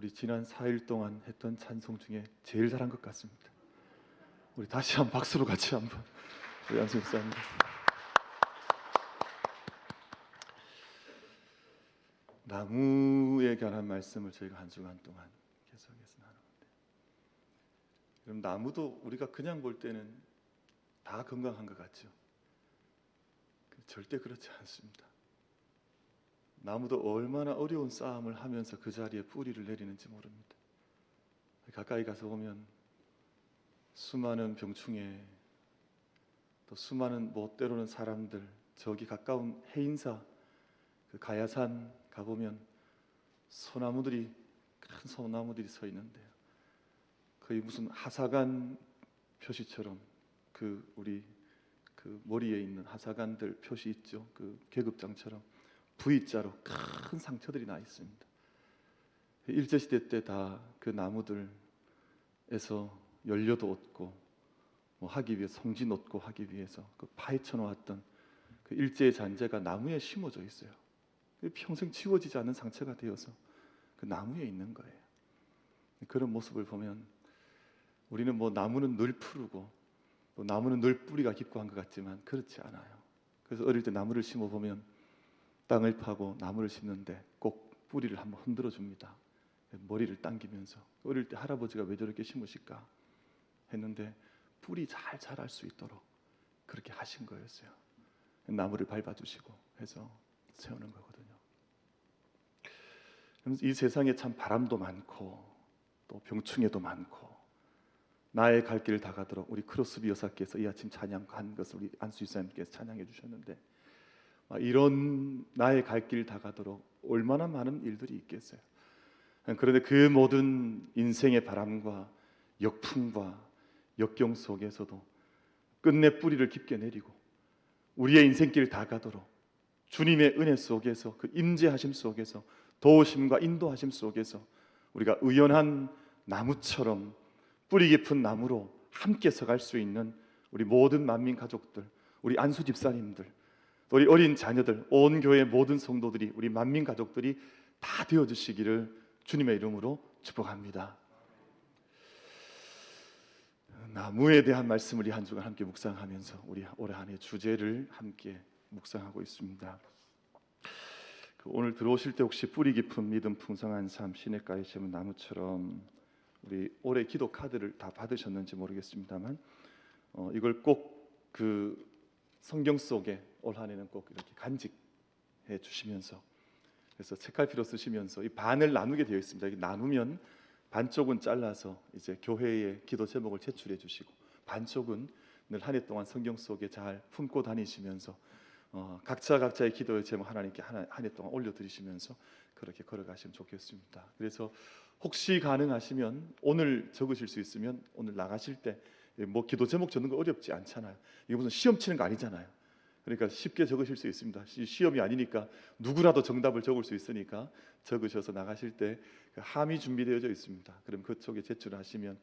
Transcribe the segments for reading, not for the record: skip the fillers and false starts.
우리 지난 4일 동안 했던 찬송 중에 제일 잘한 것 같습니다. 우리 다시 한번 박수로 같이 한번 우리 안수 목사님. 나무에 관한 말씀을 저희가 한 주간 동안 계속해서 나누는데, 그럼 나무도 우리가 그냥 볼 때는 다 건강한 것 같죠? 절대 그렇지 않습니다. 나무도 얼마나 어려운 싸움을 하면서 그 자리에 뿌리를 내리는지 모릅니다. 가까이 가서 보면 수많은 병충해, 또 수많은 때로는 사람들, 저기 가까운 해인사 그 가야산 가보면 소나무들이, 큰 소나무들이 서 있는데요, 거의 무슨 하사관 표시처럼 우리 머리에 있는 하사관들 표시 있죠? 그 계급장처럼 V자로 큰 상처들이 나 있습니다. 일제시대 때 다 그 나무들에서 연료도 얻고 하기 위해 송진 얻고 하기 위해서 그 파헤쳐 놓았던 그 일제의 잔재가 나무에 심어져 있어요. 평생 지워지지 않는 상처가 되어서 그 나무에 있는 거예요. 그런 모습을 보면 우리는 나무는 늘 푸르고 또 나무는 늘 뿌리가 깊고 한 것 같지만 그렇지 않아요. 그래서 어릴 때 나무를 심어 보면 땅을 파고 나무를 심는데 꼭 뿌리를 한번 흔들어 줍니다. 머리를 당기면서. 어릴 때 할아버지가 왜 저렇게 심으실까 했는데 뿌리 잘 자랄 수 있도록 그렇게 하신 거였어요. 나무를 밟아주시고 해서 세우는 거거든요. 이 세상에 참 바람도 많고 또 병충해도 많고, 나의 갈 길을 다 가도록 우리 크로스비 여사께서 이 아침 찬양한 것을 우리 안수 집사님께서 찬양해 주셨는데, 이런 나의 갈 길 다 가도록 얼마나 많은 일들이 있겠어요. 그런데 그 모든 인생의 바람과 역풍과 역경 속에서도 끝내 뿌리를 깊게 내리고 우리의 인생길 다 가도록 주님의 은혜 속에서, 그 임재하심 속에서, 도우심과 인도하심 속에서 우리가 의연한 나무처럼 뿌리 깊은 나무로 함께 서갈 수 있는 우리 모든 만민 가족들, 우리 안수 집사님들, 우리 어린 자녀들, 온 교회 모든 성도들이, 우리 만민 가족들이 다 되어주시기를 주님의 이름으로 축복합니다. 나무에 대한 말씀을 이 한 주간 함께 묵상하면서 우리 올해 한 해 주제를 함께 묵상하고 있습니다. 오늘 들어오실 때 혹시 뿌리 깊은 믿음 풍성한 삶 시냇가에 심은 나무처럼 우리 올해 기도 카드를 다 받으셨는지 모르겠습니다만 이걸 꼭 성경 속에 올 한 해는 꼭 이렇게 간직해 주시면서, 그래서 책갈피로 쓰시면서 이 반을 나누게 되어 있습니다. 이게 나누면 반쪽은 잘라서 이제 교회의 기도 제목을 제출해 주시고, 반쪽은 늘 한 해 동안 성경 속에 잘 품고 다니시면서 각자의 기도의 제목 하나님께 한 해 동안 올려드리시면서 그렇게 걸어가시면 좋겠습니다. 그래서 혹시 가능하시면 오늘 적으실 수 있으면 오늘 나가실 때 기도 제목 적는 거 어렵지 않잖아요. 이게 무슨 시험 치는 거 아니잖아요. 그러니까 쉽게 적으실 수 있습니다. 시험이 아니니까 누구라도 정답을 적을 수 있으니까 적으셔서 나가실 때 함이 준비되어져 있습니다. 그럼 그쪽에 제출하시면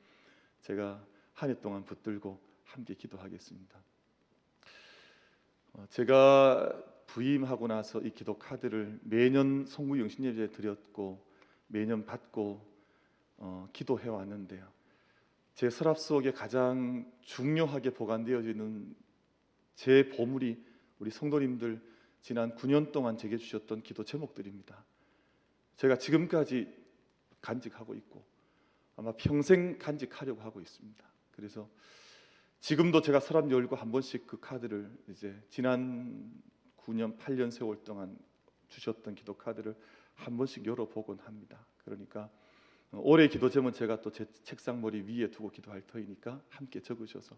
제가 한 해 동안 붙들고 함께 기도하겠습니다. 제가 부임하고 나서 이 기도 카드를 매년 송구 영신예배에 드렸고 매년 받고 기도해 왔는데요, 제 서랍 속에 가장 중요하게 보관되어지는 제 보물이 우리 성도님들 지난 9년 동안 제게 주셨던 기도 제목들입니다. 제가 지금까지 간직하고 있고 아마 평생 간직하려고 하고 있습니다. 그래서 지금도 제가 서랍 열고 한 번씩 그 카드를 이제 지난 9년 8년 세월 동안 주셨던 기도 카드를 한 번씩 열어보곤 합니다. 그러니까 올해 기도 제목은 제가 또 제 책상 머리 위에 두고 기도할 터이니까 함께 적으셔서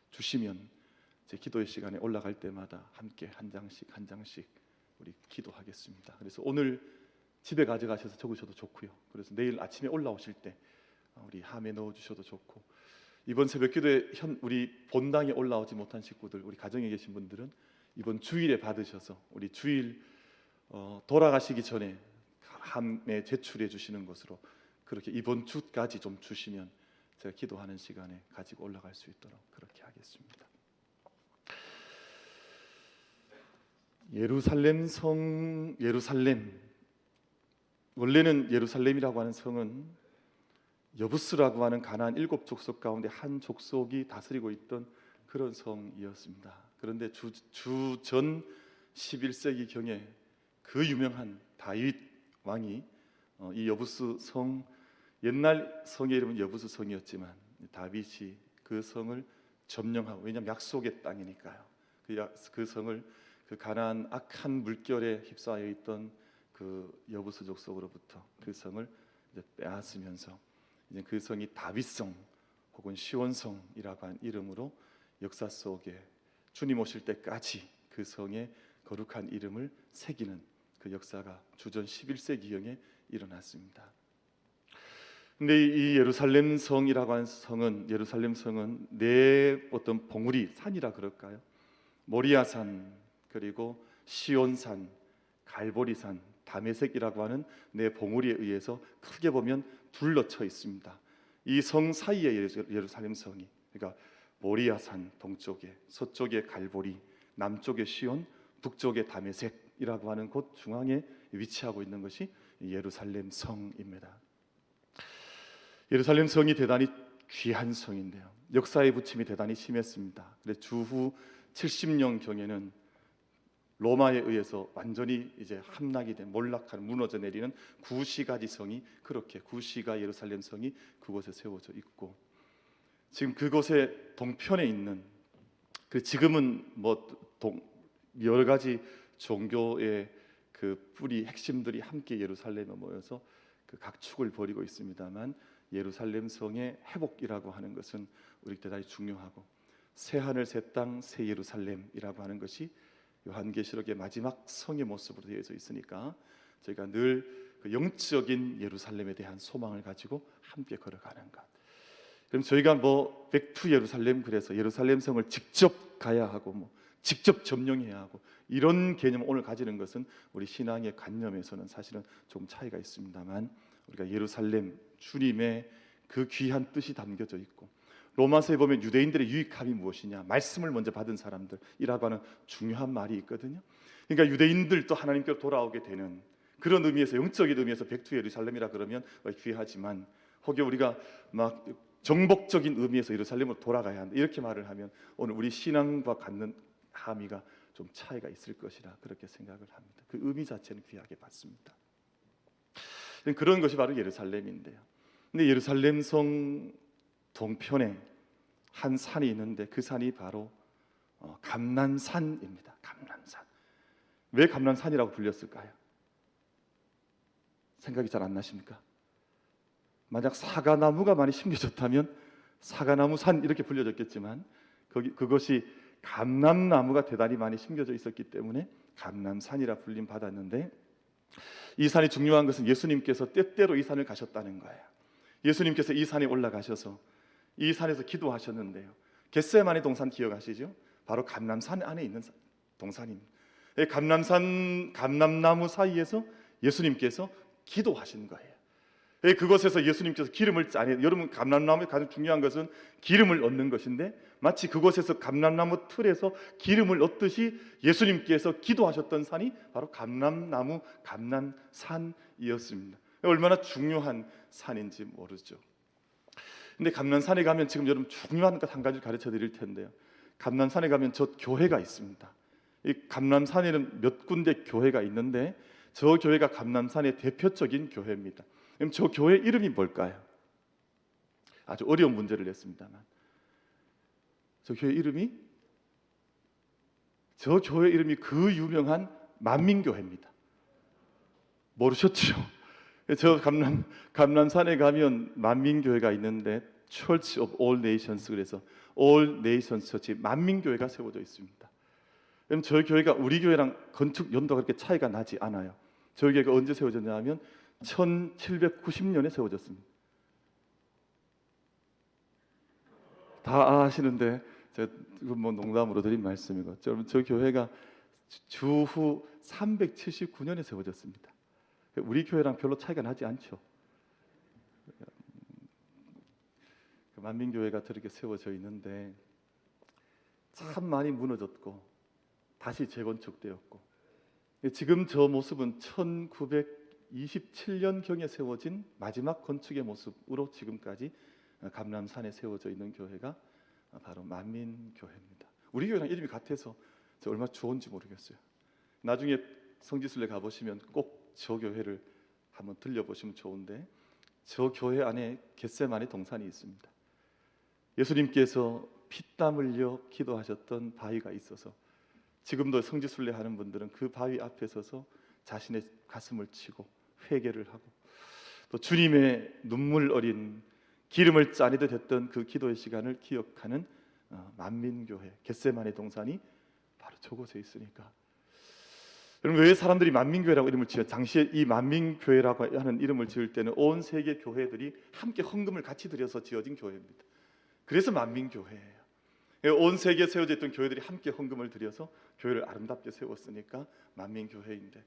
주시면 제 기도의 시간에 올라갈 때마다 함께 한 장씩 우리 기도하겠습니다. 그래서 오늘 집에 가져가셔서 적으셔도 좋고요. 그래서 내일 아침에 올라오실 때 우리 함에 넣어주셔도 좋고, 이번 새벽기도에 우리 본당에 올라오지 못한 식구들, 우리 가정에 계신 분들은 이번 주일에 받으셔서 우리 주일 돌아가시기 전에 함에 제출해 주시는 것으로 그렇게 이번 주까지 좀 주시면 제가 기도하는 시간에 가지고 올라갈 수 있도록 그렇게 하겠습니다. 예루살렘 성 예루살렘, 원래는 예루살렘이라고 하는 성은 여부스라고 하는 가나안 7족속 가운데 한 족속이 다스리고 있던 그런 성이었습니다. 그런데 주전 11세기 경에 그 유명한 다윗 왕이 이 여부스 성, 옛날 성의 이름은 여부스 성이었지만 다윗이 그 성을 점령하고, 왜냐하면 약속의 땅이니까요. 그 성을 그 가나안 악한 물결에 휩싸여 있던 그 여부스 족속으로부터 그 성을 이제 빼앗으면서 이제 그 성이 다윗성 혹은 시온성이라고 한 이름으로 역사 속에 주님 오실 때까지 그 성에 거룩한 이름을 새기는 그 역사가 주전 11세기경에 일어났습니다. 근데 이 예루살렘 성이라고 하는 성은, 예루살렘 성은 네 어떤 봉우리 산이라 그럴까요? 모리아산, 그리고 시온산, 갈보리산, 다메섹이라고 하는 네 봉우리에 의해서 크게 보면 둘러쳐 있습니다. 이 성 사이에 예루살렘 성이, 그러니까 모리아산 동쪽에, 서쪽에 갈보리, 남쪽에 시온, 북쪽에 다메섹이라고 하는 곳 중앙에 위치하고 있는 것이 예루살렘 성입니다. 예루살렘 성이 대단히 귀한 성인데요, 역사의 부침이 대단히 심했습니다. 그래서 주후 70년 경에는 로마에 의해서 완전히 이제 함락이 된, 몰락하는, 무너져 내리는 구시가지 성이, 그렇게 구시가 예루살렘 성이 그곳에 세워져 있고, 지금 그곳의 동편에 있는 그 지금은 여러 가지 종교의 그 뿌리 핵심들이 함께 예루살렘에 모여서 그 각축을 벌이고 있습니다만, 예루살렘 성의 회복이라고 하는 것은 우리 대단히 중요하고, 새 하늘 새 땅 새 예루살렘이라고 하는 것이 요한계시록의 마지막 성의 모습으로 되어져 있으니까 저희가 늘 그 영적인 예루살렘에 대한 소망을 가지고 함께 걸어가는 것. 그럼 저희가 백투 예루살렘, 그래서 예루살렘 성을 직접 가야 하고 직접 점령해야 하고 이런 개념을 오늘 가지는 것은 우리 신앙의 관념에서는 사실은 좀 차이가 있습니다만, 우리가 예루살렘, 주님의 그 귀한 뜻이 담겨져 있고, 로마서에 보면 유대인들의 유익함이 무엇이냐, 말씀을 먼저 받은 사람들이라고 하는 중요한 말이 있거든요. 그러니까 유대인들도 하나님께로 돌아오게 되는 그런 의미에서, 영적인 의미에서 백투 예루살렘이라 그러면 귀하지만, 혹여 우리가 막 정복적인 의미에서 예루살렘으로 돌아가야 한다 이렇게 말을 하면 오늘 우리 신앙과 갖는 함의가 좀 차이가 있을 것이라 그렇게 생각을 합니다. 그 의미 자체는 귀하게 받습니다. 그런 것이 바로 예루살렘인데요. 근데 예루살렘 성 동편에 한 산이 있는데 그 산이 바로 감람산입니다. 감람산. 왜 감람산이라고 불렸을까요? 생각이 잘 안 나십니까? 만약 사과나무가 많이 심겨졌다면 사과나무 산 이렇게 불려졌겠지만, 그것이 감람나무가 대단히 많이 심겨져 있었기 때문에 감람산이라 불림 받았는데, 이 산이 중요한 것은 예수님께서 때때로 이 산을 가셨다는 거예요. 예수님께서 이 산에 올라가셔서 이 산에서 기도하셨는데요, 겟세마네 동산 기억하시죠? 바로 감람산 안에 있는 동산입니다. 감람나무 사이에서 예수님께서 기도하신 거예요. 그곳에서 예수님께서 기름을 짜내, 여러분 감람나무의 가장 중요한 것은 기름을 얻는 것인데, 마치 그곳에서 감람나무 틀에서 기름을 얻듯이 예수님께서 기도하셨던 산이 바로 감람나무, 감람산이었습니다. 얼마나 중요한 산인지 모르죠. 근데 감람산에 가면, 지금 여러분 중요한 것 한 가지 가르쳐 드릴 텐데요, 감람산에 가면 저 교회가 있습니다. 이 감람산에는 몇 군데 교회가 있는데 저 교회가 감람산의 대표적인 교회입니다. 그럼 저 교회 이름이 뭘까요? 아주 어려운 문제를 냈습니다만, 저 교회 이름이 그 유명한 만민교회입니다. 모르셨죠? 저 감람산에 가면 만민교회가 있는데 Church of All Nations, 그래서 All Nations Church, 만민교회가 세워져 있습니다. 그럼 저희 교회가 우리 교회랑 건축 연도가 그렇게 차이가 나지 않아요. 저희 교회가 언제 세워졌냐 하면 1790년에 세워졌습니다. 다 아시는데 제가 농담으로 드린 말씀이고, 여러분 저 교회가 주후 379년에 세워졌습니다. 우리 교회랑 별로 차이가 나지 않죠. 만민교회가 저렇게 세워져 있는데 참 많이 무너졌고 다시 재건축되었고, 지금 저 모습은 27년경에 세워진 마지막 건축의 모습으로 지금까지 감람산에 세워져 있는 교회가 바로 만민교회입니다. 우리 교회랑 이름이 같아서 얼마나 좋은지 모르겠어요. 나중에 성지순례 가보시면 꼭 저 교회를 한번 들려보시면 좋은데, 저 교회 안에 겟세마네 동산이 있습니다. 예수님께서 피땀 흘려 기도하셨던 바위가 있어서 지금도 성지순례 하는 분들은 그 바위 앞에 서서 자신의 가슴을 치고 회개를 하고, 또 주님의 눈물 어린 기름을 짜내듯 했던 그 기도의 시간을 기억하는 만민교회 겟세마네 동산이 바로 저곳에 있으니까, 여러분, 왜 사람들이 만민교회라고 이름을 지어? 당시에 이 만민교회라고 하는 이름을 지을 때는 온 세계 교회들이 함께 헌금을 같이 들여서 지어진 교회입니다. 그래서 만민교회예요. 온 세계에 세워져 있던 교회들이 함께 헌금을 들여서 교회를 아름답게 세웠으니까 만민교회인데,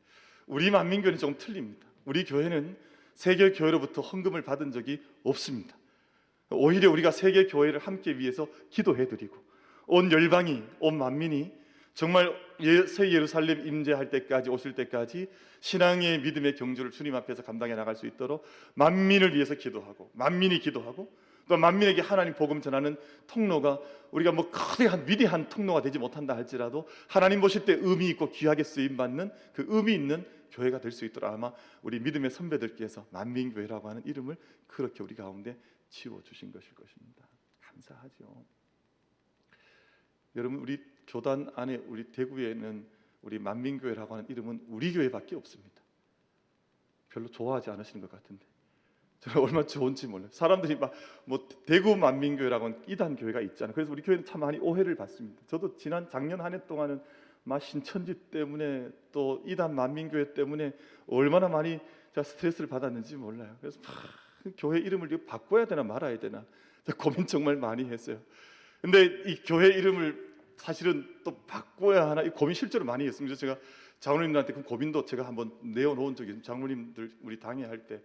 우리 만민교회는 좀 틀립니다. 우리 교회는 세계 교회로부터 헌금을 받은 적이 없습니다. 오히려 우리가 세계 교회를 함께 위해서 기도해드리고, 온 열방이, 온 만민이 정말 새 예루살렘 임재할 때까지, 오실 때까지 신앙의 믿음의 경주를 주님 앞에서 감당해 나갈 수 있도록 만민을 위해서 기도하고, 만민이 기도하고, 또 만민에게 하나님 복음 전하는 통로가, 우리가 뭐 거대한 위대한 통로가 되지 못한다 할지라도 하나님 보실 때 의미 있고 귀하게 쓰임 받는 그 의미 있는 교회가 될 수 있도록 아마 우리 믿음의 선배들께서 만민교회라고 하는 이름을 그렇게 우리 가운데 지워 주신 것일 것입니다. 감사하죠. 여러분, 우리 교단 안에, 우리 대구에는 우리 만민교회라고 하는 이름은 우리 교회밖에 없습니다. 별로 좋아하지 않으시는 것 같은데 저는 얼마나 좋은지 몰라요. 사람들이 막 뭐 대구 만민교회라고 하는 이단 교회가 있잖아요. 그래서 우리 교회는 참 많이 오해를 받습니다. 저도 작년 한 해 동안은 막 신천지 때문에 또 이단 만민교회 때문에 얼마나 많이 제가 스트레스를 받았는지 몰라요. 그래서 교회 이름을 바꿔야 되나 말아야 되나 고민 정말 많이 했어요. 근데 이 교회 이름을 사실은 또 바꿔야 하나 이 고민 실제로 많이 했습니다. 제가 장로님들한테 그 고민도 제가 한번 내어놓은 적이 있습니다. 장로님들 우리 당회 할 때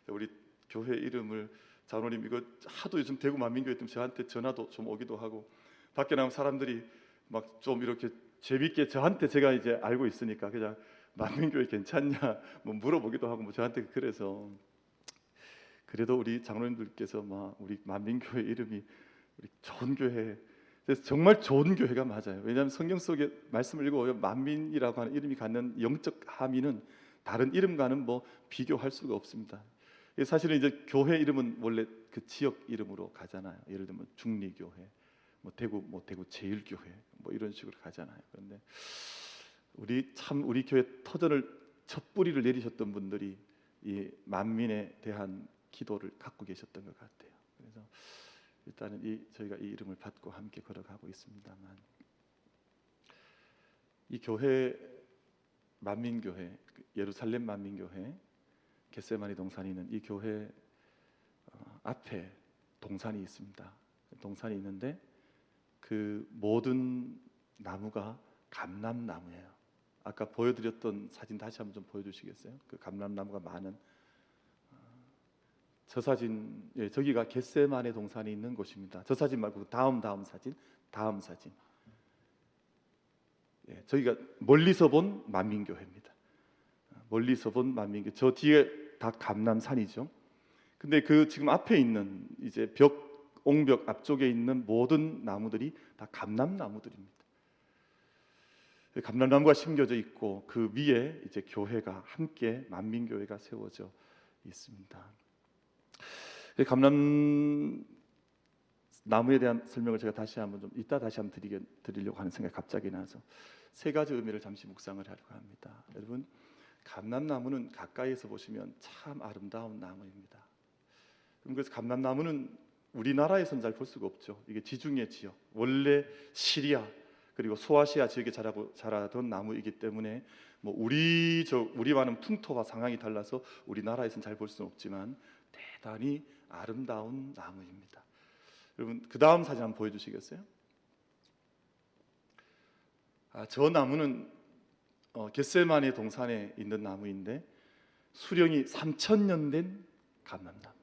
우리 교회 이름을, 장로님 이거 하도 요즘 대구 만민교회 때문에 저한테 전화도 좀 오기도 하고, 밖에 나가면 사람들이 막 좀 이렇게 재밌게 저한테, 제가 이제 알고 있으니까 그냥 만민교회 괜찮냐 뭐 물어보기도 하고, 뭐 저한테. 그래서 그래도 우리 장로님들께서 막 우리 만민교회 이름이 우리 좋은 교회, 그래서 정말 좋은 교회가 맞아요. 왜냐하면 성경 속에 말씀을 읽어보면 만민이라고 하는 이름이 갖는 영적 함의는 다른 이름과는 뭐 비교할 수가 없습니다. 사실은 이제 교회 이름은 원래 그 지역 이름으로 가잖아요. 예를 들면 중리교회, 뭐 대구 제일교회 뭐 이런 식으로 가잖아요. 그런데 우리 교회 터전을 첫 뿌리를 내리셨던 분들이 이 만민에 대한 기도를 갖고 계셨던 것 같아요. 그래서 일단은 저희가 이 이름을 받고 함께 걸어가고 있습니다만, 이 교회 만민교회, 예루살렘 만민교회 겟세마네 동산이 있는 이 교회 앞에 동산이 있습니다. 동산이 있는데 그 모든 나무가 감람나무예요. 아까 보여드렸던 사진 다시 한번 좀 보여주시겠어요? 그 감람나무가 많은 저 사진, 저기가 겟세마네 동산이 있는 곳입니다. 저 사진 말고 다음 사진. 저기가 멀리서 본 만민교회입니다. 멀리서 본 만민교회. 저 뒤에 다 감람산이죠. 근데 그 지금 앞에 있는 이제 옹벽 앞쪽에 있는 모든 나무들이 다 감람나무들입니다. 감람나무가 심겨져 있고 그 위에 이제 교회가 함께 만민교회가 세워져 있습니다. 감람나무에 대한 설명을 제가 다시 한번 드리려고 하는 생각이 갑자기 나서 세 가지 의미를 잠시 묵상을 하려고 합니다. 여러분, 감람나무는 가까이에서 보시면 참 아름다운 나무입니다. 그래서 감람나무는 우리나라에서는 잘 볼 수가 없죠. 이게 지중해 지역, 원래 시리아 그리고 소아시아 지역에 자라던 나무이기 때문에 뭐 우리와는 풍토와 상황이 달라서 우리나라에서는 잘 볼 수는 없지만 대단히 아름다운 나무입니다. 여러분, 그 다음 사진 한번 보여주시겠어요? 저 나무는 겟세마네 동산에 있는 나무인데 수령이 3000년 된 감람나무.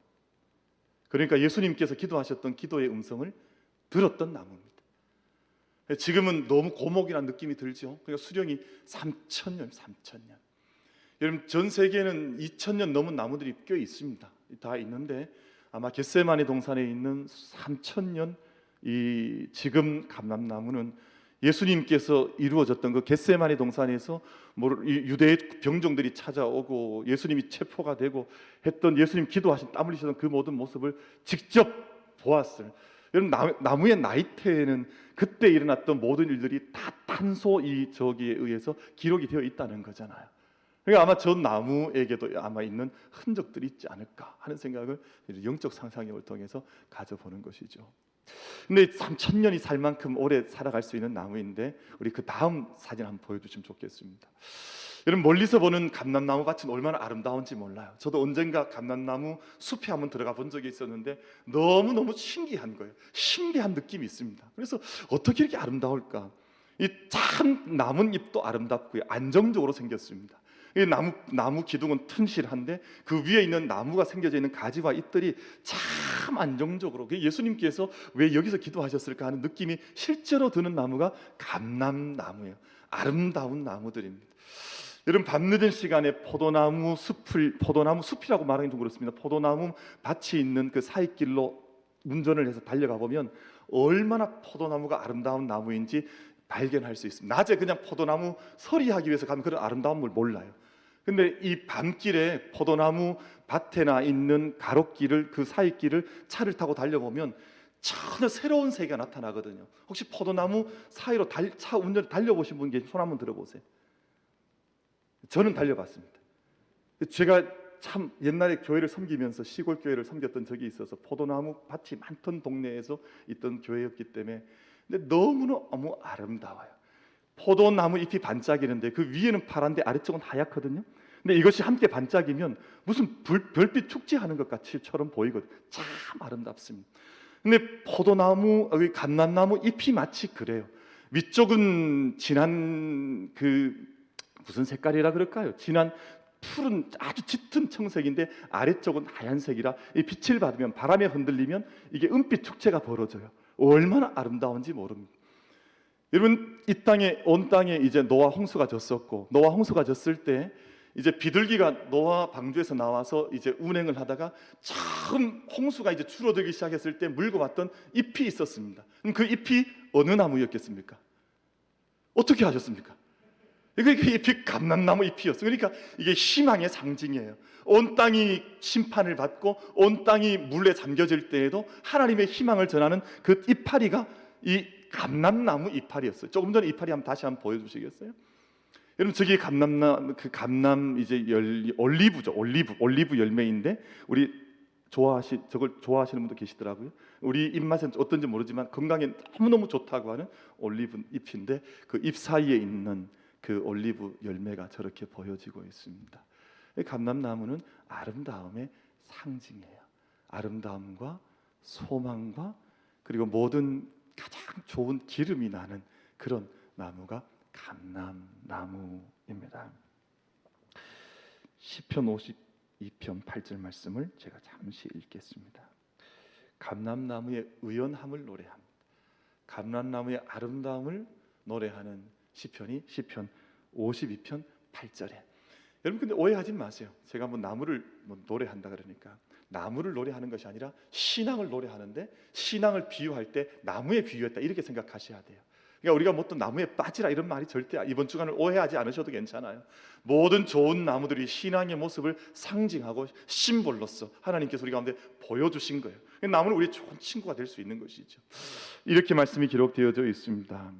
그러니까 예수님께서 기도하셨던 기도의 음성을 들었던 나무입니다. 지금은 너무 고목이라는 느낌이 들죠. 그러니까 수령이 3000년. 여러분, 전 세계에는 2000년 넘은 나무들이 꽤 있습니다. 다 있는데 아마 겟세마네 동산에 있는 3000년 이 지금 감람나무는 예수님께서 이루어졌던 그 겟세마네 동산에서 유대의 병정들이 찾아오고 예수님이 체포가 되고 했던, 예수님 기도하신 땀 흘리셨던 그 모든 모습을 직접 보았어요. 여러분, 나무의 나이테에는 그때 일어났던 모든 일들이 다 탄소 저기에 의해서 기록이 되어 있다는 거잖아요. 그러니까 아마 저 나무에게도 아마 있는 흔적들이 있지 않을까 하는 생각을 영적 상상력을 통해서 가져보는 것이죠. 근데 3000년이 살 만큼 오래 살아갈 수 있는 나무인데, 우리 그 다음 사진 한번 보여주시면 좋겠습니다. 여러분, 멀리서 보는 감람나무 밭은 얼마나 아름다운지 몰라요. 저도 언젠가 감람나무 숲에 한번 들어가 본 적이 있었는데 너무너무 신기한 거예요. 신비한 느낌이 있습니다. 그래서 어떻게 이렇게 아름다울까? 이 참 나뭇잎도 아름답고요, 안정적으로 생겼습니다. 이 나무 기둥은 튼실한데 그 위에 있는 나무가 생겨져 있는 가지와 잎들이 참 안정적으로, 예수님께서 왜 여기서 기도하셨을까 하는 느낌이 실제로 드는 나무가 감람나무예요. 아름다운 나무들입니다. 여러분, 밤늦은 시간에 포도나무 숲이라고 말하긴 좀 그렇습니다. 포도나무 밭이 있는 그 사이길로 운전을 해서 달려가 보면 얼마나 포도나무가 아름다운 나무인지 발견할 수 있습니다. 낮에 그냥 포도나무 서리하기 위해서 가면 그런 아름다움을 몰라요. 근데 이 밤길에 포도나무 밭에나 있는 가로길을, 그 사이길을 차를 타고 달려보면 전혀 새로운 세계가 나타나거든요. 혹시 포도나무 사이로 차 운전 달려보신 분 계시면 손 한번 들어보세요. 저는 달려봤습니다. 제가 참 옛날에 교회를 섬기면서 시골 교회를 섬겼던 적이 있어서 포도나무 밭이 많던 동네에서 있던 교회였기 때문에, 근데 너무 아름다워요. 포도나무 잎이 반짝이는데 그 위에는 파란데 아래쪽은 하얗거든요. 근데 이것이 함께 반짝이면 무슨 별빛 축제하는 것 같이처럼 보이거든요. 참 아름답습니다. 근데 포도나무, 감람나무 잎이 마치 그래요. 위쪽은 진한 무슨 색깔이라 그럴까요? 진한 푸른 아주 짙은 청색인데 아래쪽은 하얀색이라 이 빛을 받으면, 바람에 흔들리면 이게 은빛 축제가 벌어져요. 얼마나 아름다운지 모릅니다. 여러분, 온 땅에 이제 노아 홍수가 졌었고, 노아 홍수가 졌을 때 이제 비둘기가 노아 방주에서 나와서 이제 운행을 하다가 처음 홍수가 이제 줄어들기 시작했을 때 물고 왔던 잎이 있었습니다. 그럼 그 잎이 어느 나무였겠습니까? 어떻게 하셨습니까? 그 잎이 감람나무 잎이었어요. 그러니까 이게 희망의 상징이에요. 온 땅이 심판을 받고 온 땅이 물에 잠겨질 때에도 하나님의 희망을 전하는 그 이파리가 이 감람나무 이파리였어요. 조금 전에 이파리 다시 한번 보여주시겠어요? 여러분, 저기 감람 이제 올리브죠. 올리브 열매인데, 우리 저걸 좋아하시는 분도 계시더라고요. 우리 입맛은 어떤지 모르지만 건강에 너무너무 좋다고 하는 올리브 잎인데, 그 잎 사이에 있는 그 올리브 열매가 저렇게 보여지고 있습니다. 감람나무는 아름다움의 상징이에요. 아름다움과 소망과 그리고 모든 가장 좋은 기름이 나는 그런 나무가 감람나무입니다. 시편 52편 8절 말씀을 제가 잠시 읽겠습니다. 감람나무의 의연함을 노래합니다. 감람나무의 아름다움을 노래하는 시편이 시편 52편 8절에. 여러분, 근데 오해하지 마세요. 제가 나무를 노래한다 그러니까 나무를 노래하는 것이 아니라 신앙을 노래하는데, 신앙을 비유할 때 나무에 비유했다 이렇게 생각하셔야 돼요. 그러니까 우리가 뭐 또 나무에 빠지라 이런 말이 절대, 이번 주간을 오해하지 않으셔도 괜찮아요. 모든 좋은 나무들이 신앙의 모습을 상징하고 심볼로서 하나님께서 우리 가운데 보여주신 거예요. 나무는 우리의 좋은 친구가 될 수 있는 것이죠. 이렇게 말씀이 기록되어져 있습니다.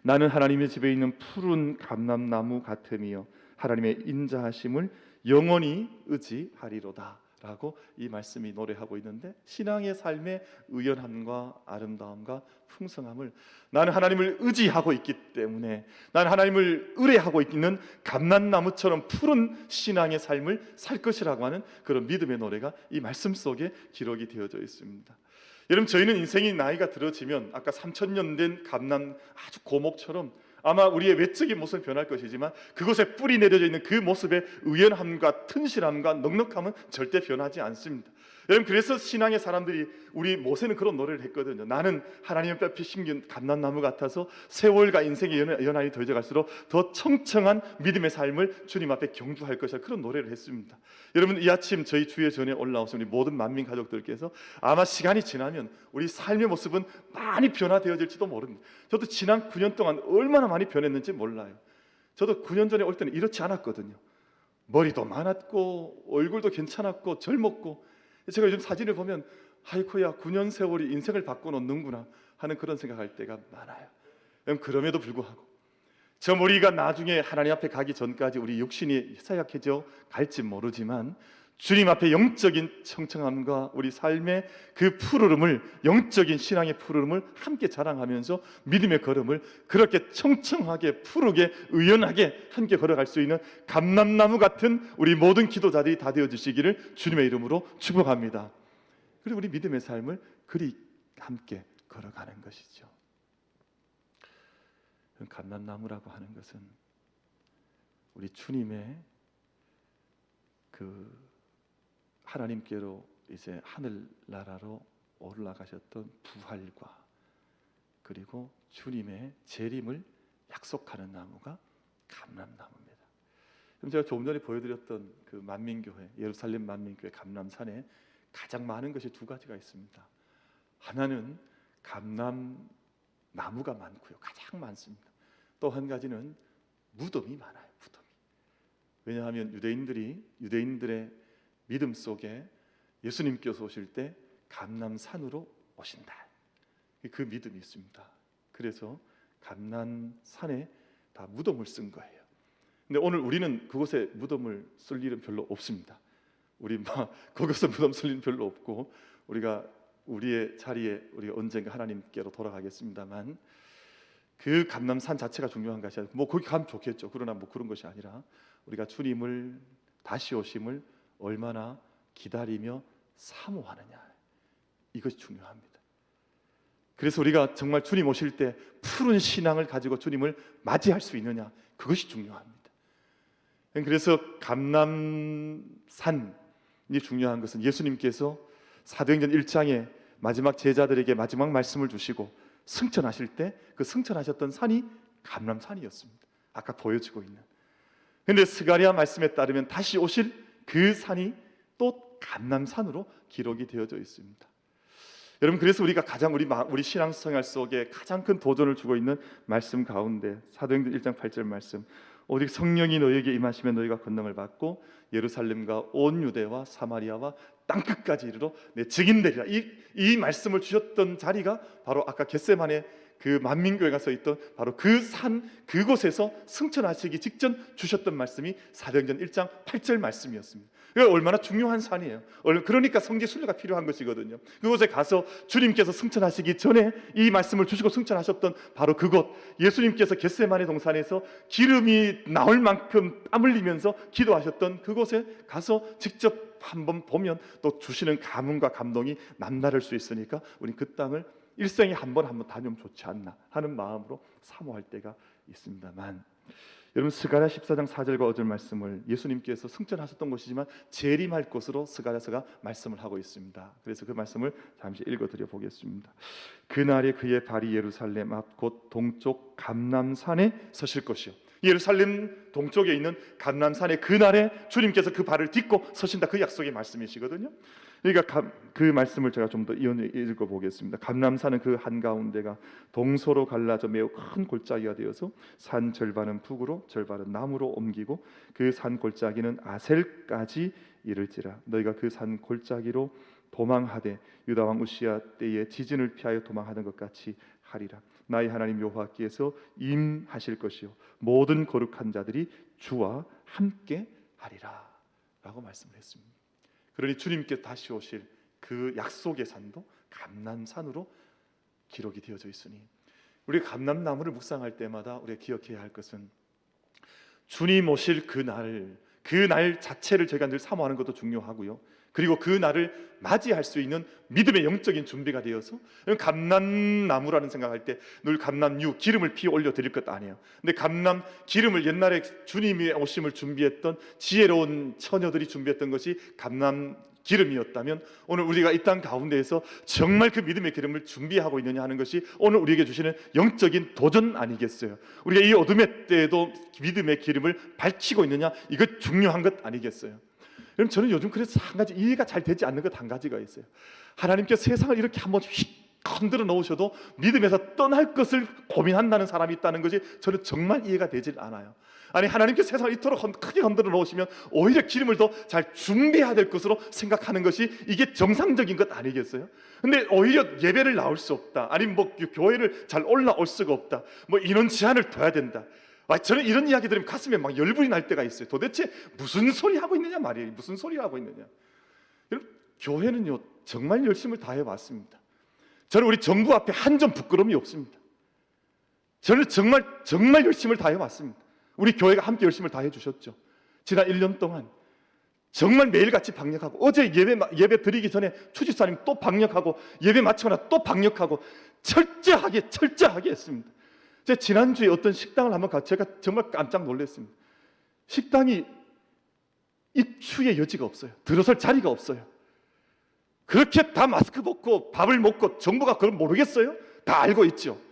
나는 하나님의 집에 있는 푸른 감람나무 같으며 하나님의 인자하심을 영원히 의지하리로다 라고 이 말씀이 노래하고 있는데, 신앙의 삶의 의연함과 아름다움과 풍성함을, 나는 하나님을 의지하고 있기 때문에, 나는 하나님을 의뢰하고 있는 감람나무처럼 푸른 신앙의 삶을 살 것이라고 하는 그런 믿음의 노래가 이 말씀 속에 기록이 되어져 있습니다. 여러분, 저희는 인생이 나이가 들어지면 아까 3000년 된 감람 아주 고목처럼 아마 우리의 외적인 모습은 변할 것이지만 그곳에 뿌리 내려져 있는 그 모습의 의연함과 튼실함과 넉넉함은 절대 변하지 않습니다. 여러분, 그래서 신앙의 사람들이, 우리 모세는 그런 노래를 했거든요. 나는 하나님 앞에 심긴 감람나무 같아서 세월과 인생의 연한이 더해져 갈수록 더 청청한 믿음의 삶을 주님 앞에 경주할 것이라, 그런 노래를 했습니다. 여러분, 이 아침 저희 주의 전에 올라오신 우리 모든 만민 가족들께서 아마 시간이 지나면 우리 삶의 모습은 많이 변화되어질지도 모릅니다. 저도 지난 9년 동안 얼마나 많이 변했는지 몰라요. 저도 9년 전에 올 때는 이렇지 않았거든요. 머리도 많았고 얼굴도 괜찮았고 젊었고, 제가 요즘 사진을 보면 아이고야, 9년 세월이 인생을 바꿔놓는구나 하는 그런 생각할 때가 많아요. 그럼에도 불구하고 저 머리가 나중에 하나님 앞에 가기 전까지 우리 육신이 사약해져 갈지 모르지만, 주님 앞에 영적인 청청함과 우리 삶의 그 푸르름을, 영적인 신앙의 푸르름을 함께 자랑하면서 믿음의 걸음을 그렇게 청청하게 푸르게 의연하게 함께 걸어갈 수 있는 감람나무 같은 우리 모든 기도자들이 다 되어주시기를 주님의 이름으로 축복합니다. 그리고 우리 믿음의 삶을 그리 함께 걸어가는 것이죠. 감람나무라고 하는 것은 우리 주님의 그 하나님께로 이제 하늘나라로 올라가셨던 부활과, 그리고 주님의 재림을 약속하는 나무가 감람나무입니다. 그럼 제가 조금 전에 보여드렸던 그 만민교회, 예루살렘 만민교회 감람산에 가장 많은 것이 두 가지가 있습니다. 하나는 감람나무가 많고요, 가장 많습니다. 또 한 가지는 무덤이 많아요. 무덤이. 왜냐하면 유대인들의 믿음 속에 예수님께서 오실 때 감람산으로 오신다, 그 믿음이 있습니다. 그래서 감람산에 다 무덤을 쓴 거예요. 근데 오늘 우리는 그곳에 무덤을 쓸 일은 별로 없습니다. 우리 거기서 무덤 쓸 일은 별로 없고, 우리가 우리의 자리에 우리가 언젠가 하나님께로 돌아가겠습니다만, 그 감람산 자체가 중요한 것이 아니라, 뭐 거기 가면 좋겠죠. 그러나 뭐 그런 것이 아니라 우리가 주님을, 다시 오심을 얼마나 기다리며 사모하느냐, 이것이 중요합니다. 그래서 우리가 정말 주님 오실 때 푸른 신앙을 가지고 주님을 맞이할 수 있느냐, 그것이 중요합니다. 그래서 감람산이 중요한 것은, 예수님께서 사도행전 1장에 마지막 제자들에게 마지막 말씀을 주시고 승천하실 때 그 승천하셨던 산이 감람산이었습니다. 아까 보여지고 있는. 그런데 스가랴 말씀에 따르면 다시 오실 그 산이 또 감람산으로 기록이 되어져 있습니다. 여러분, 그래서 우리가 가장 우리 신앙생활 속에 가장 큰 도전을 주고 있는 말씀 가운데, 사도행전 1장 8절 말씀, 오직 성령이 너희에게 임하시면 너희가 권능을 받고 예루살렘과 온 유대와 사마리아와 땅끝까지 이르러 내 증인되리라. 이 말씀을 주셨던 자리가 바로 아까 겟세마네 그 만민교회가 서 있던 바로 그 산, 그곳에서 승천하시기 직전 주셨던 말씀이 사도행전 1장 8절 말씀이었습니다. 얼마나 중요한 산이에요. 그러니까 성지 순례가 필요한 것이거든요. 그곳에 가서 주님께서 승천하시기 전에 이 말씀을 주시고 승천하셨던 바로 그곳, 예수님께서 겟세마네 동산에서 기름이 나올 만큼 땀 흘리면서 기도하셨던 그곳에 가서 직접 한번 보면 또 주시는 감흥과 감동이 남다를 수 있으니까 우리 그 땅을 일생에 한번 다녀오면 좋지 않나 하는 마음으로 사모할 때가 있습니다만, 여러분, 스가랴 14장 4절과 5절 말씀을 예수님께서 승천하셨던 곳이지만 재림할 곳으로 스가랴서가 말씀을 하고 있습니다. 그래서 그 말씀을 잠시 읽어드려 보겠습니다. 그날에 그의 발이 예루살렘 앞 곧 동쪽 감람산에 서실 것이요. 예루살렘 동쪽에 있는 감람산에 그날에 주님께서 그 발을 딛고 서신다, 그 약속의 말씀이시거든요. 그러니까 그 말씀을 제가 좀 더 읽어보겠습니다. 감람산은 그 한가운데가 동서로 갈라져 매우 큰 골짜기가 되어서 산 절반은 북으로 절반은 남으로 옮기고 그 산 골짜기는 아셀까지 이를지라. 너희가 그 산 골짜기로 도망하되 유다 왕 우시야 때에 지진을 피하여 도망하는 것 같이 하리라. 나의 하나님 여호와께서 임하실 것이요 모든 거룩한 자들이 주와 함께 하리라 라고 말씀을 했습니다. 그러니 주님께 다시 오실 그 약속의 산도 감람산으로 기록이 되어져 있으니, 우리가 감람나무를 묵상할 때마다 우리가 기억해야 할 것은, 주님 오실 그날, 그 날 자체를 저희가 늘 사모하는 것도 중요하고요. 그리고 그 날을 맞이할 수 있는 믿음의 영적인 준비가 되어서, 감람나무라는 생각할 때 늘 감람유 기름을 피워 올려 드릴 것 아니에요. 근데 감람 기름을 옛날에 주님의 오심을 준비했던 지혜로운 처녀들이 준비했던 것이 감람 기름이었다면, 오늘 우리가 이 땅 가운데에서 정말 그 믿음의 기름을 준비하고 있느냐 하는 것이 오늘 우리에게 주시는 영적인 도전 아니겠어요? 우리가 이 어둠의 때에도 믿음의 기름을 밝히고 있느냐, 이거 중요한 것 아니겠어요? 여러분, 저는 요즘 그래서 한 가지 이해가 잘 되지 않는 것 한 가지가 있어요. 하나님께 세상을 이렇게 한번 휙 흔들어 놓으셔도 믿음에서 떠날 것을 고민한다는 사람이 있다는 것이 저는 정말 이해가 되질 않아요. 아니, 하나님께 세상을 이토록 크게 흔들어 놓으시면 오히려 기름을 더 잘 준비해야 될 것으로 생각하는 것이 이게 정상적인 것 아니겠어요? 근데 오히려 예배를 나올 수 없다, 아니면 뭐 교회를 잘 올라올 수가 없다, 뭐 인원 제한을 둬야 된다. 저는 이런 이야기 들으면 가슴에 막 열불이 날 때가 있어요. 도대체 무슨 소리 하고 있느냐 말이에요. 무슨 소리 하고 있느냐. 여러분, 교회는요 정말 열심을 다해 왔습니다. 저는 우리 정부 앞에 한 점 부끄러움이 없습니다. 저는 정말 열심을 다해 왔습니다. 우리 교회가 함께 열심을 다해 주셨죠. 지난 1년 동안 정말 매일같이 방역하고, 어제 예배 드리기 전에 추집사님 또 방역하고, 예배 마치거나 또 방역하고, 철저하게 했습니다. 제가 지난주에 어떤 식당을 한번 제가 정말 깜짝 놀랐습니다. 식당이 입추의 여지가 없어요. 들어설 자리가 없어요. 그렇게 다 마스크 벗고 밥을 먹고, 정부가 그걸 모르겠어요? 다 알고 있죠.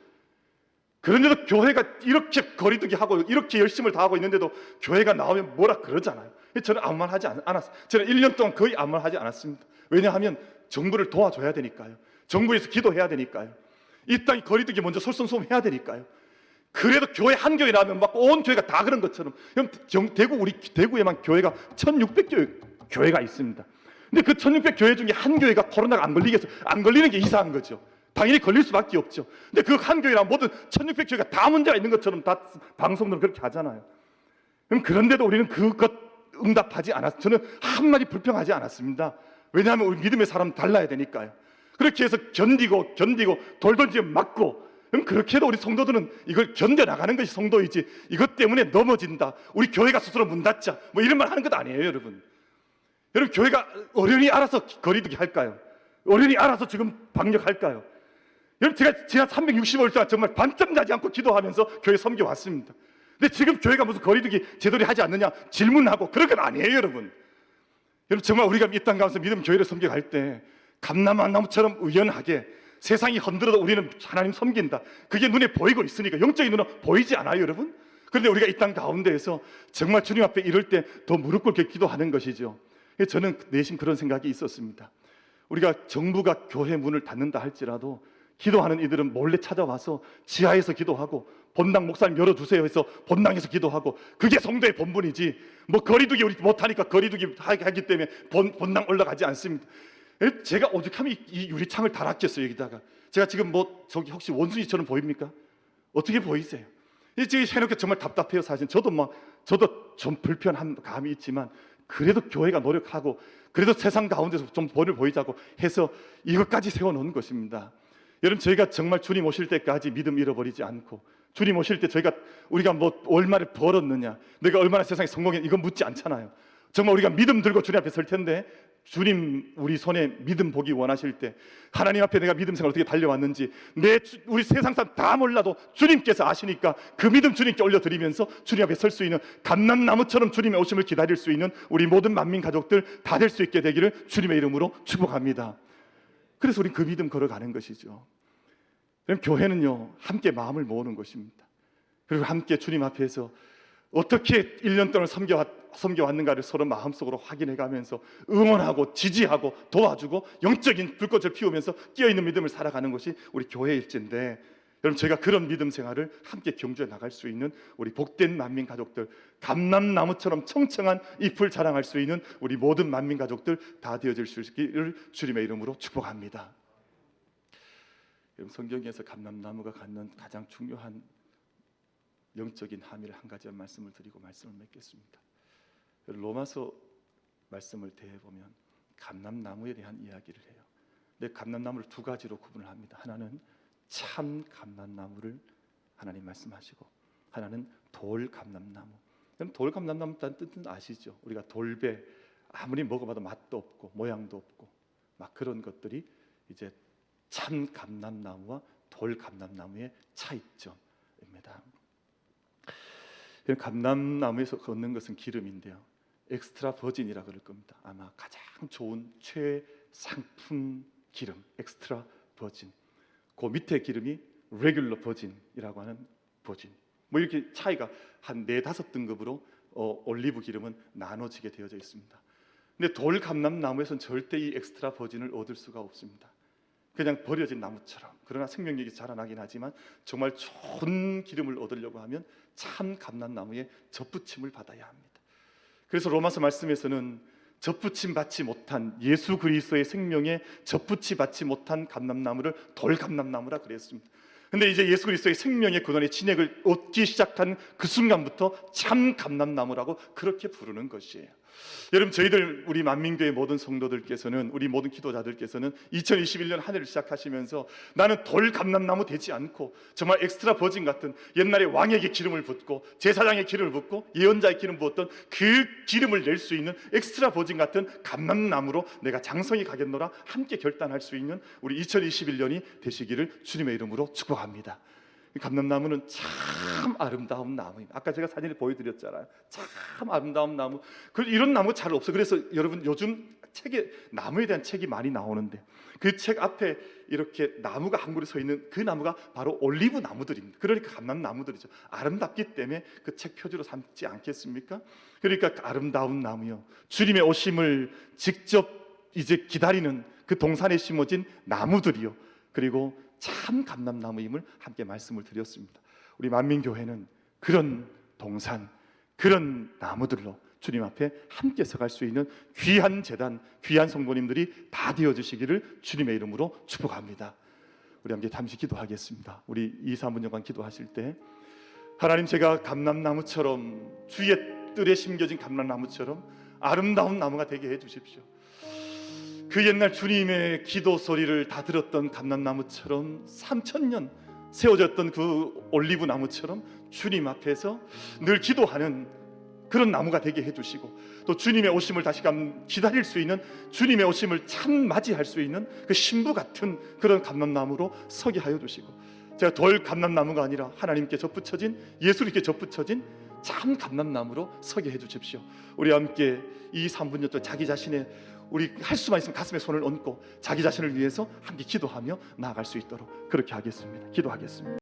그런데도 교회가 이렇게 거리두기 하고 이렇게 열심을 다하고 있는데도 교회가 나오면 뭐라 그러잖아요. 저는 아무 말 하지 않았어요. 저는 1년 동안 거의 아무 말 하지 않았습니다. 왜냐하면 정부를 도와줘야 되니까요. 정부에서 기도해야 되니까요. 이 땅이 거리두기 먼저 솔선수범해야 되니까요. 그래도 교회 한 교회 나오면 막 온 교회가 다 그런 것처럼, 우리 대구에만 교회가 1600개 교회가 있습니다. 근데 그 1600교회 중에 한 교회가 코로나가 안 걸리는 게 이상한 거죠. 당연히 걸릴 수밖에 없죠. 근데 그 한 교회랑 모든 1600교회가 다 문제가 있는 것처럼 다 방송들은 그렇게 하잖아요. 그런데도 우리는 그것 응답하지 않았어요. 저는 한마디 불평하지 않았습니다. 왜냐하면 우리 믿음의 사람은 달라야 되니까요. 그렇게 해서 견디고 돌 던지면 맞고, 그렇게 해도 우리 성도들은 이걸 견뎌나가는 것이 성도이지, 이것 때문에 넘어진다, 우리 교회가 스스로 문 닫자, 뭐 이런 말 하는 것 아니에요. 여러분, 교회가 어련히 알아서 거리두기 할까요? 어련히 알아서 지금 방역할까요? 여러분, 제가 지난 365일 동안 정말 밤잠 자지 않고 기도하면서 교회 섬겨왔습니다. 근데 지금 교회가 무슨 거리두기 제대로 하지 않느냐 질문하고 그런 건 아니에요. 여러분, 정말 우리가 이 땅 가운데서 믿음 교회를 섬겨갈 때 감람나무처럼 의연하게, 세상이 흔들어도 우리는 하나님 섬긴다, 그게 눈에 보이고 있으니까, 영적인 눈은 보이지 않아요, 여러분? 그런데 우리가 이 땅 가운데에서 정말 주님 앞에 이럴 때 더 무릎 꿇게 기도하는 것이죠. 저는 내심 그런 생각이 있었습니다. 우리가 정부가 교회 문을 닫는다 할지라도 기도하는 이들은 몰래 찾아와서 지하에서 기도하고, 본당 목사님 열어주세요 해서 본당에서 기도하고, 그게 성도의 본분이지, 뭐 거리두기 우리 못하니까 거리두기 하기 때문에 본당 올라가지 않습니다. 제가 오죽하면 이 유리창을 달았겠어요. 여기다가 제가 지금 뭐 저기 혹시 원숭이처럼 보입니까? 어떻게 보이세요? 지금 해놓고 정말 답답해요. 사실 저도 좀 불편한 감이 있지만, 그래도 교회가 노력하고, 그래도 세상 가운데서 좀 본을 보이자고 해서 이것까지 세워놓은 것입니다. 여러분, 저희가 정말 주님 오실 때까지 믿음 잃어버리지 않고, 주님 오실 때 우리가 뭐 얼마를 벌었느냐, 내가 얼마나 세상에 성공했느냐, 이건 묻지 않잖아요. 정말 우리가 믿음 들고 주님 앞에 설 텐데, 주님 우리 손에 믿음 보기 원하실 때, 하나님 앞에 내가 믿음 생활 어떻게 달려왔는지 우리 세상 사람 다 몰라도 주님께서 아시니까 그 믿음 주님께 올려드리면서 주님 앞에 설 수 있는, 감람나무처럼 주님의 오심을 기다릴 수 있는 우리 모든 만민 가족들 다 될 수 있게 되기를 주님의 이름으로 축복합니다. 그래서 우리 그 믿음 걸어가는 것이죠. 그럼 교회는요, 함께 마음을 모으는 것입니다. 그리고 함께 주님 앞에서 어떻게 1년 동안 섬겨왔는가를 서로 마음속으로 확인해가면서 응원하고 지지하고 도와주고 영적인 불꽃을 피우면서 끼어있는 믿음을 살아가는 것이 우리 교회일진데, 여러분, 저희가 그런 믿음 생활을 함께 경주해 나갈 수 있는 우리 복된 만민 가족들, 감람나무처럼 청청한 잎을 자랑할 수 있는 우리 모든 만민 가족들 다 되어질 수 있기를 주님의 이름으로 축복합니다. 여러분, 성경에서 감람나무가 갖는 가장 중요한 영적인 함의를 한 가지 말씀을 드리고 말씀을 맺겠습니다. 로마서 말씀을 대해보면 감람나무에 대한 이야기를 해요. 근데 감람나무를 두 가지로 구분을 합니다. 하나는 참 감람나무를 하나님 말씀하시고, 하나는 돌 감람나무. 그럼 돌 감람나무라는 뜻은 아시죠? 우리가 돌배, 아무리 먹어봐도 맛도 없고 모양도 없고 막 그런 것들이 이제 참 감람나무와 돌 감람나무의 차이점입니다. 감람나무에서 얻는 것은 기름인데요, 엑스트라 버진이라 그럴 겁니다. 아마 가장 좋은 최상품 기름, 엑스트라 버진. 그 밑에 기름이 레귤러 버진이라고 하는 버진. 뭐 이렇게 차이가 한 4-5등급으로 올리브 기름은 나눠지게 되어져 있습니다. 근데 돌 감람나무에서는 절대 이 엑스트라 버진을 얻을 수가 없습니다. 그냥 버려진 나무처럼. 그러나 생명력이 자라나긴 하지만 정말 좋은 기름을 얻으려고 하면 참 감람나무의 젖붙임을 받아야 합니다. 그래서 로마서 말씀에서는 젖붙임 받지 못한, 예수 그리스도의 생명에 젖붙이 받지 못한 감람나무를 돌 감람나무라 그랬습니다. 근데 이제 예수 그리스도의 생명의 근원의 진액을 얻기 시작한 그 순간부터 참 감람나무라고 그렇게 부르는 것이에요. 여러분, 저희들 우리 만민교회 모든 성도들께서는, 우리 모든 기도자들께서는 2021년 한 해를 시작하시면서 나는 돌 감람나무 되지 않고 정말 엑스트라 버진 같은, 옛날에 왕에게 기름을 붓고 제사장의 기름을 붓고 예언자의 기름 부었던 그 기름을 낼 수 있는 엑스트라 버진 같은 감람나무로 내가 장성히 가겠노라 함께 결단할 수 있는 우리 2021년이 되시기를 주님의 이름으로 축복합니다. 감람나무는 참 아름다운 나무입니다. 아까 제가 사진을 보여드렸잖아요. 참 아름다운 나무. 이런 나무 잘 없어요. 그래서 여러분, 요즘 책에 나무에 대한 책이 많이 나오는데 그 책 앞에 이렇게 나무가 한 그루 서 있는 그 나무가 바로 올리브 나무들입니다. 그러니까 감람나무들이죠. 아름답기 때문에 그 책 표지로 삼지 않겠습니까? 그러니까 아름다운 나무요, 주님의 오심을 직접 이제 기다리는 그 동산에 심어진 나무들이요, 그리고 참 감람나무임을 함께 말씀을 드렸습니다. 우리 만민교회는 그런 동산, 그런 나무들로 주님 앞에 함께 서갈 수 있는 귀한 재단, 귀한 성도님들이 다 되어주시기를 주님의 이름으로 축복합니다. 우리 함께 잠시 기도하겠습니다. 우리 2-3분여간 기도하실 때, 하나님, 제가 감람나무처럼, 주의 뜰에 심겨진 감람나무처럼 아름다운 나무가 되게 해주십시오. 그 옛날 주님의 기도 소리를 다 들었던 감람나무처럼, 3000년 세워졌던 그 올리브 나무처럼 주님 앞에서 늘 기도하는 그런 나무가 되게 해주시고, 또 주님의 오심을 다시금 기다릴 수 있는, 주님의 오심을 참 맞이할 수 있는 그 신부 같은 그런 감람나무로 서게 하여 주시고, 제가 돌 감람나무가 아니라 하나님께 덧붙여진, 예수님께 덧붙여진 참 감람나무로 서게 해주십시오. 우리 함께 이 3분여 동안 자기 자신의, 우리 할 수만 있으면 가슴에 손을 얹고 자기 자신을 위해서 함께 기도하며 나아갈 수 있도록 그렇게 하겠습니다. 기도하겠습니다.